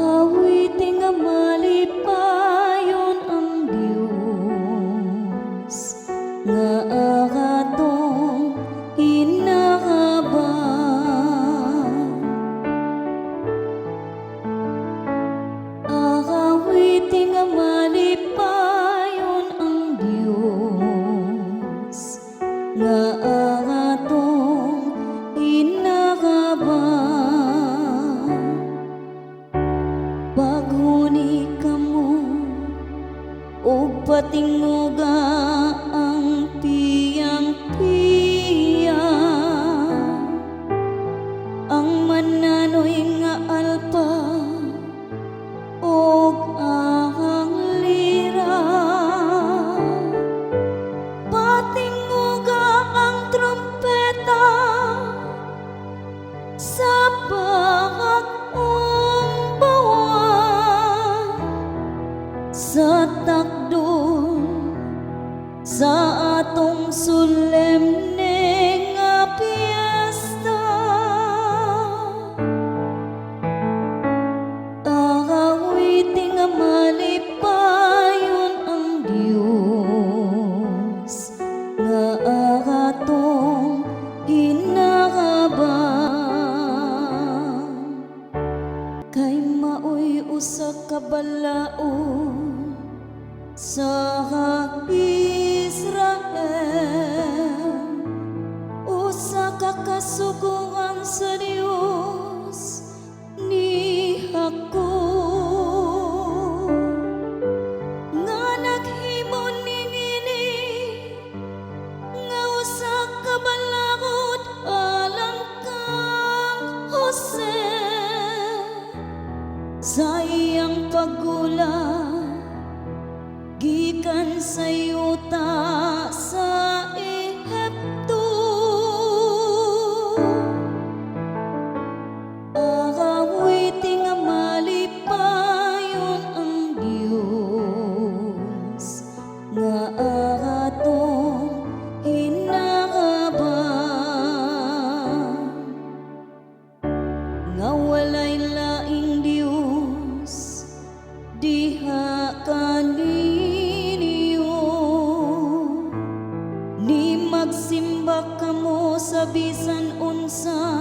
Awiting nga malipayon ang Dios nga akatong hinakaban. Awiting nga malipayon ang Dios nga akatong hinakaban. Paghuni kamo o patinguga ang tiyang-tiyang, ang mananoy nga alpa og ang lira. Patinguga ang trompeta sa sa takdon sa atong solemne nga piyesta. Awiting nga malipayon ang Dios nga akatong hinakaban. Kay maoy usa ka balaod sa Israel, usa ka kasuguan sa Dios ni Jacob, nga naghimo niini nga usa ka balaod alang kang Jose. Sa iyang paggulang gikan sa yuta sa Ehipto, awiting nga malipayon ang Dios nga akatong hinakaban. Nga walay laing Dios diha kaninyo, ni magsimba kamo sa bisan unsa